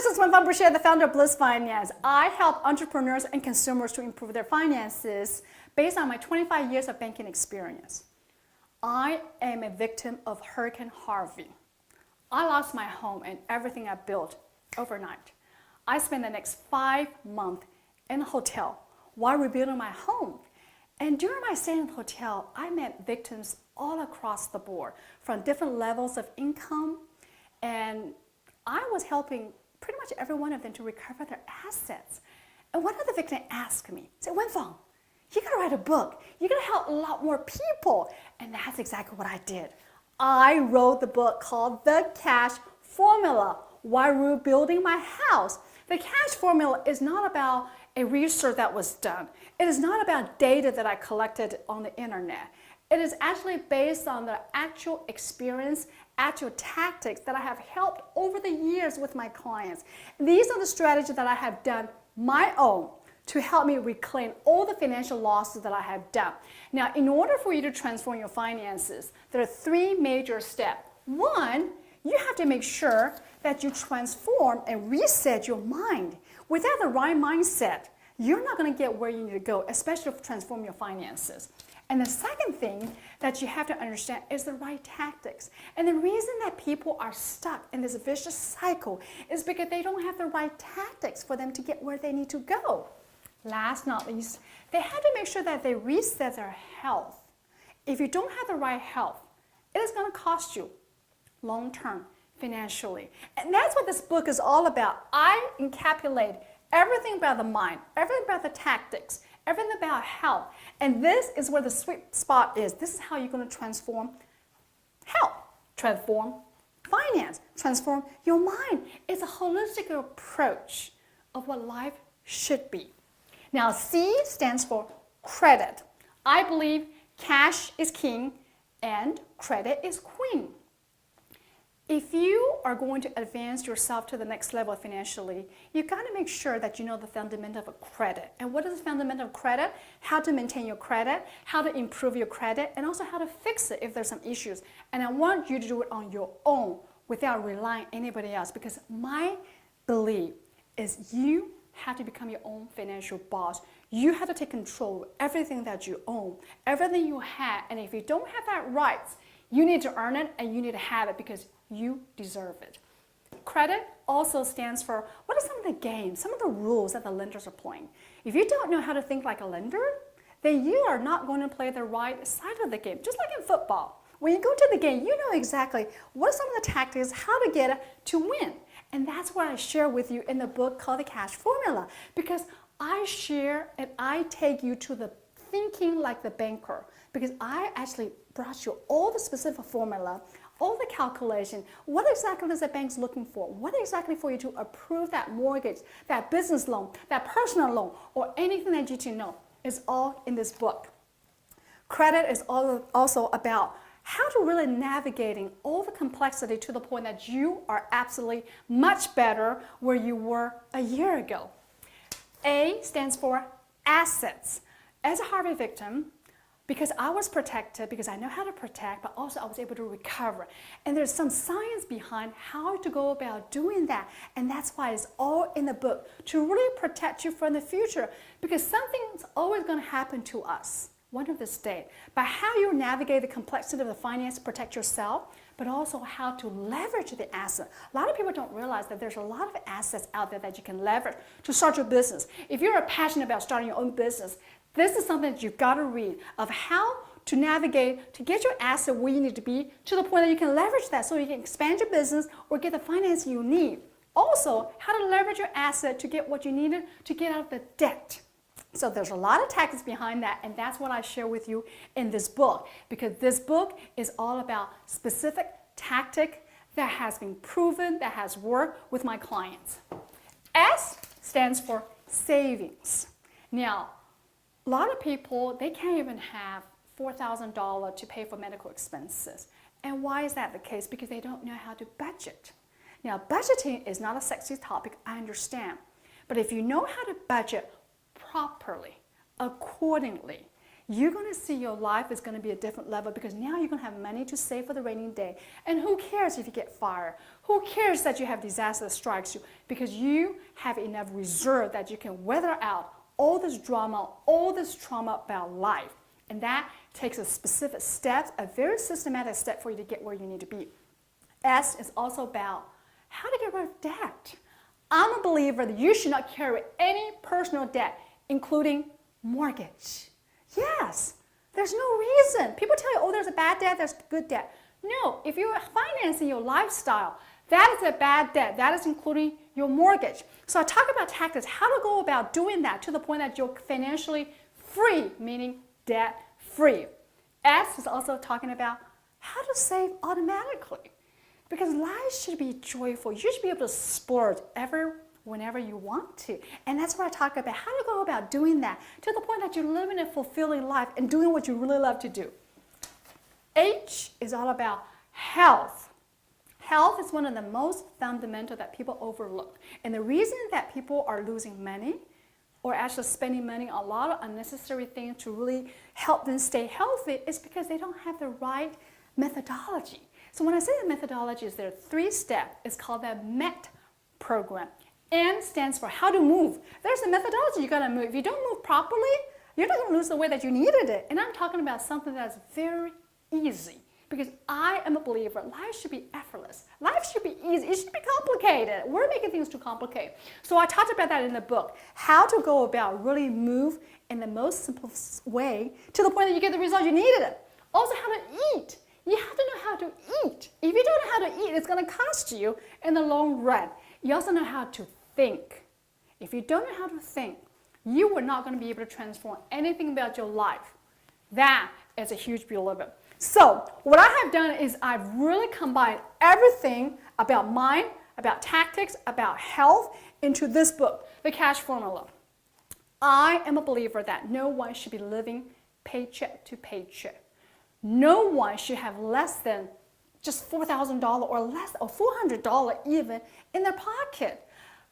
this is Wen Boucher, the founder of Bliss Finance. I help entrepreneurs and consumers to improve their finances based on my 25 years of banking experience. I am a victim of Hurricane Harvey. I lost my home and everything I built overnight. I spent the next 5 months in a hotel while rebuilding my home. And during my stay in the hotel, I met victims all across the board from different levels of income, and I was helping pretty much every one of them to recover their assets. And one of the victims asked me, said, Wenfeng, you gotta write a book. You're gonna help a lot more people. And that's exactly what I did. I wrote the book called The Cash Formula while rebuilding my house. The Cash Formula is not about a research that was done. It is not about data that I collected on the internet. It is actually based on the actual experience, actual tactics that I have helped over the years with my clients. These are the strategies that I have done my own to help me reclaim all the financial losses that I have done. Now, in order for you to transform your finances, there are 3 major steps. One, you have to make sure that you transform and reset your mind. Without the right mindset, you're not going to get where you need to go, especially to transform your finances. And the second thing that you have to understand is the right tactics. And the reason that people are stuck in this vicious cycle is because they don't have the right tactics for them to get where they need to go. Last not least, they have to make sure that they reset their health. If you don't have the right health, it is going to cost you long-term financially. And that's what this book is all about. I encapsulate everything about the mind, everything about the tactics, everything about health. And this is where the sweet spot is. This is how you're going to transform health, transform finance, transform your mind. It's a holistic approach of what life should be. Now, C stands for credit. I believe cash is king and credit is queen. If you are going to advance yourself to the next level financially, you've got to make sure that you know the fundamental of credit. And what is the fundamental of credit? How to maintain your credit, how to improve your credit, and also how to fix it if there's some issues. And I want you to do it on your own without relying on anybody else, because my belief is you have to become your own financial boss. You have to take control of everything that you own, everything you have. And if you don't have that rights, you need to earn it and you need to have it because you deserve it. Credit also stands for what are some of the games, some of the rules that the lenders are playing. If you don't know how to think like a lender, then you are not going to play the right side of the game. Just like in football. When you go to the game, you know exactly what are some of the tactics, how to get it to win. And that's what I share with you in the book called The Cash Formula, because I share and I take you to the thinking like the banker, because I actually brought you all the specific formula, all the calculation, what exactly is the bank's looking for, what exactly for you to approve that mortgage, that business loan, that personal loan, or anything that you need to know is all in this book. Credit is also about how to really navigating all the complexity to the point that you are absolutely much better where you were a year ago. A stands for assets. As a Harvey victim, because I was protected, because I know how to protect, but also I was able to recover. And there's some science behind how to go about doing that. And that's why it's all in the book, to really protect you from the future, because something's always going to happen to us one of this day. But how you navigate the complexity of the finance to protect yourself, but also how to leverage the asset. A lot of people don't realize that there's a lot of assets out there that you can leverage to start your business. If you're passionate about starting your own business, this is something that you've got to read of how to navigate to get your asset where you need to be to the point that you can leverage that so you can expand your business or get the financing you need. Also, how to leverage your asset to get what you needed to get out of the debt. So there's a lot of tactics behind that, and that's what I share with you in this book, because this book is all about specific tactic that has been proven, that has worked with my clients. S stands for savings. Now, a lot of people, they can't even have $4,000 to pay for medical expenses. And why is that the case? Because they don't know how to budget. Now, budgeting is not a sexy topic, I understand. But if you know how to budget properly, accordingly, you're going to see your life is going to be a different level because now you're going to have money to save for the rainy day. And who cares if you get fired? Who cares that you have disaster that strikes you? Because you have enough reserve that you can weather out all this drama, all this trauma about life. And that takes a specific step, a very systematic step for you to get where you need to be. S is also about how to get rid of debt. I'm a believer that you should not carry any personal debt, including mortgage. Yes, there's no reason. People tell you, oh, there's a bad debt, there's good debt. No, if you're financing your lifestyle, that is a bad debt. That is including your mortgage. So I talk about tactics, how to go about doing that to the point that you're financially free, meaning debt free. S is also talking about how to save automatically. Because life should be joyful. You should be able to splurge whenever you want to. And that's what I talk about, how to go about doing that to the point that you're living a fulfilling life and doing what you really love to do. H is all about health. Health is one of the most fundamental that people overlook. And the reason that people are losing money or actually spending money on a lot of unnecessary things to really help them stay healthy is because they don't have the right methodology. So when I say the methodology is there are 3 steps. It's called the MET program. N stands for how to move. There's a methodology you gotta move. If you don't move properly, you're not gonna lose the way that you needed it. And I'm talking about something that's very easy because I am a believer. Life should be effortless. Life should be easy. It should be complicated. We're making things too complicated. So I talked about that in the book, how to go about really move in the most simplest way to the point that you get the result you needed. Also how to eat. You have to know how to eat. If you don't know how to eat, it's going to cost you in the long run. You also know how to think. If you don't know how to think, you are not going to be able to transform anything about your life. That is a huge believer. So what I have done is I've really combined everything about mind, about tactics, about health into this book, The Cash Formula. I am a believer that no one should be living paycheck to paycheck. No one should have less than just $4,000 or less, or $400 even in their pocket.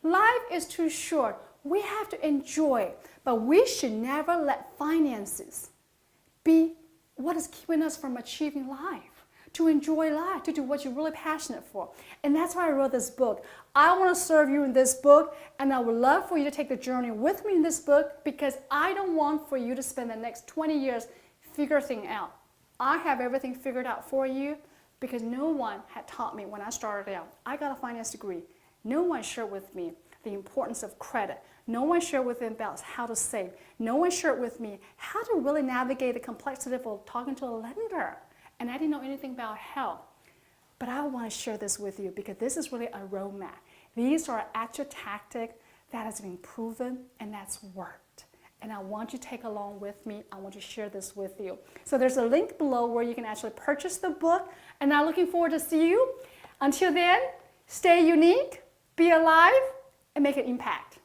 Life is too short. We have to enjoy, but we should never let finances be what is keeping us from achieving life, to enjoy life, to do what you're really passionate for. And that's why I wrote this book. I want to serve you in this book, and I would love for you to take the journey with me in this book because I don't want for you to spend the next 20 years figuring things out. I have everything figured out for you because no one had taught me when I started out. I got a finance degree. No one shared with me the importance of credit. No one shared with me about how to save. No one shared with me how to really navigate the complexity of talking to a lender. And I didn't know anything about health. But I want to share this with you because this is really a roadmap. These are actual tactics that has been proven and that's worked. And I want you to take along with me. I want to share this with you. So there's a link below where you can actually purchase the book. And I'm looking forward to see you. Until then, stay unique, be alive, and make an impact.